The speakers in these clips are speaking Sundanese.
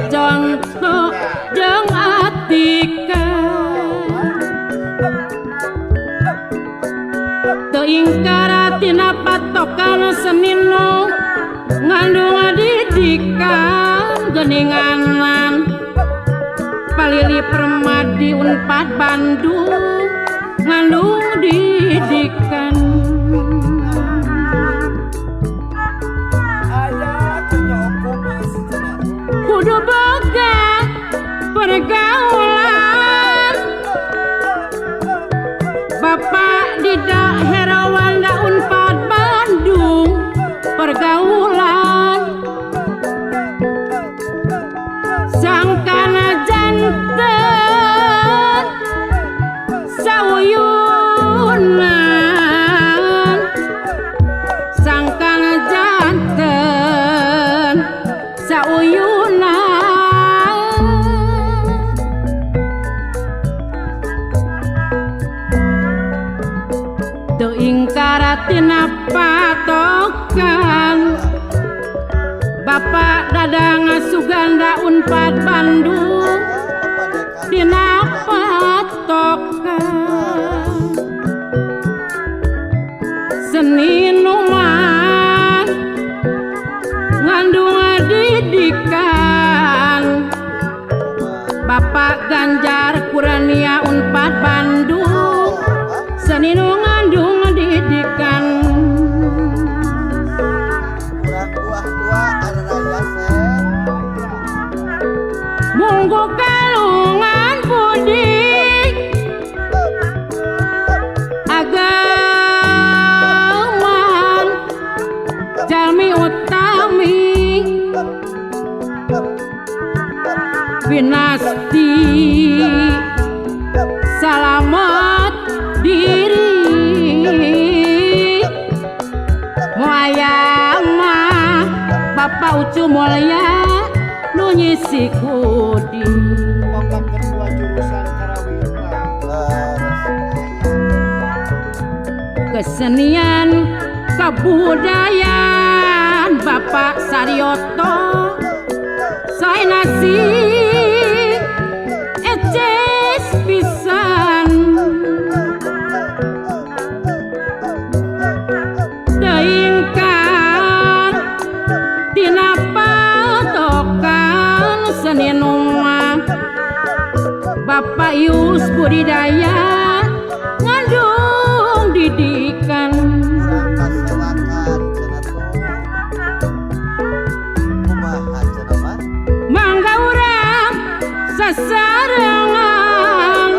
contoh jeung atika teu ingkar tina patokan senino ngandung didikan geninganan palili permadi Unpad Bandung ngandung didikan kudu boga pergaulan Bapak Dida Herawanda Unpad Bandung pergaulan sangkana janten sauyunan sangkana janten sauyunan teu ingkar tina patokan Bapak Dadang Suganda Unpad Bandung tina patokan seninuman ngandung didikan Bapak Ganjar Kurnia Unpad Bandung seninu ngandung didikan munggu kalungan budik agaman jalmi utami winasti salamet diri moayama Bapak Ucu Mulya nu nyisi kudi Bapak Ketua Jurusan Karawitan kesenian kebudayaan Bapak Saryoto sainasi eces pisan deingkan tina patokan seninuma Bapak Yus Budidaya ngandung didikan mangga urang sasarengan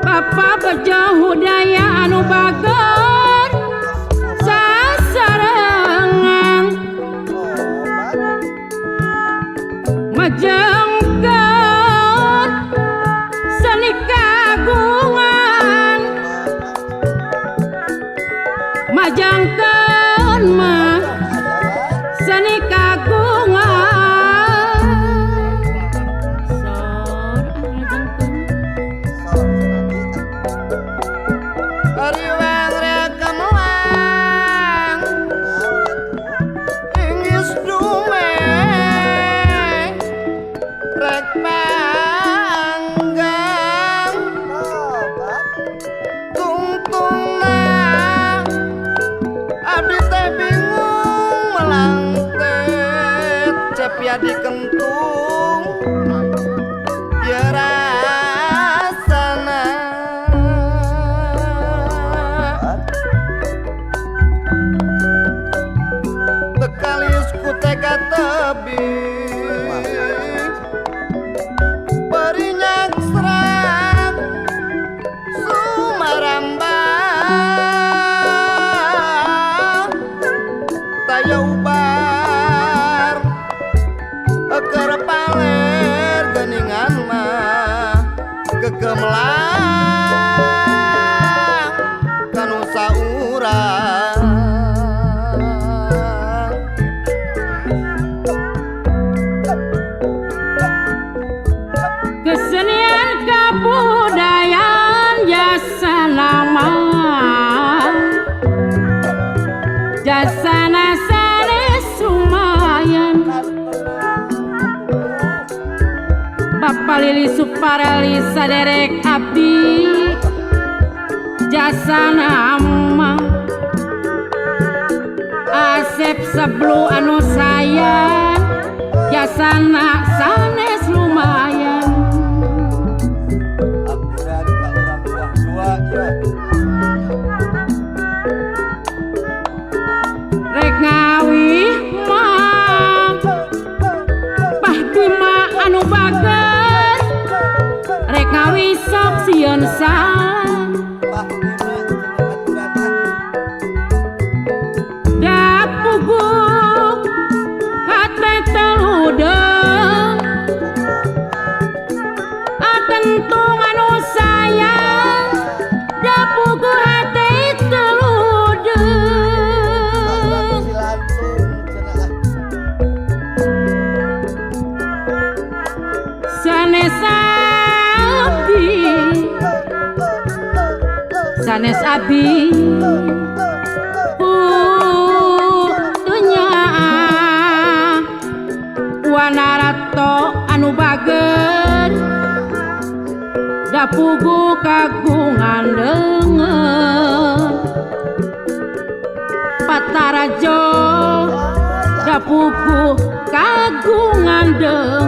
Bapak Bejo Budaya anu bager sasarengan majengkeun seni kagungan majengkeun mah seni kagungan Ariwang rekemuang Inggis dumeh rek panggang tungtungna abdi teh bingung melangtet cepia dikentung ya rasana bekalis ku teka tebing berinyak serang sumaramba taya ubar keur paler geningan mah kegemelang kanu saurang kesenian kebudayaan jasa nama jasa nasane sumayan palili supareli saderek abdi jasa nama Asep seblu anu sayang jasana sanes lumayan Abdiran ka urang buah dua ya. rek ngawih mah Pah Bima anu bager rek ngawih sok sieun san Wah Bima aturan da puguk hate teludeng akentung anu sayang da puguk hate teludeng silantung cenah. sanes abi punya wanarato anu bager da pugu kagungan deungeun Patarajo da pugu kagungan deungeun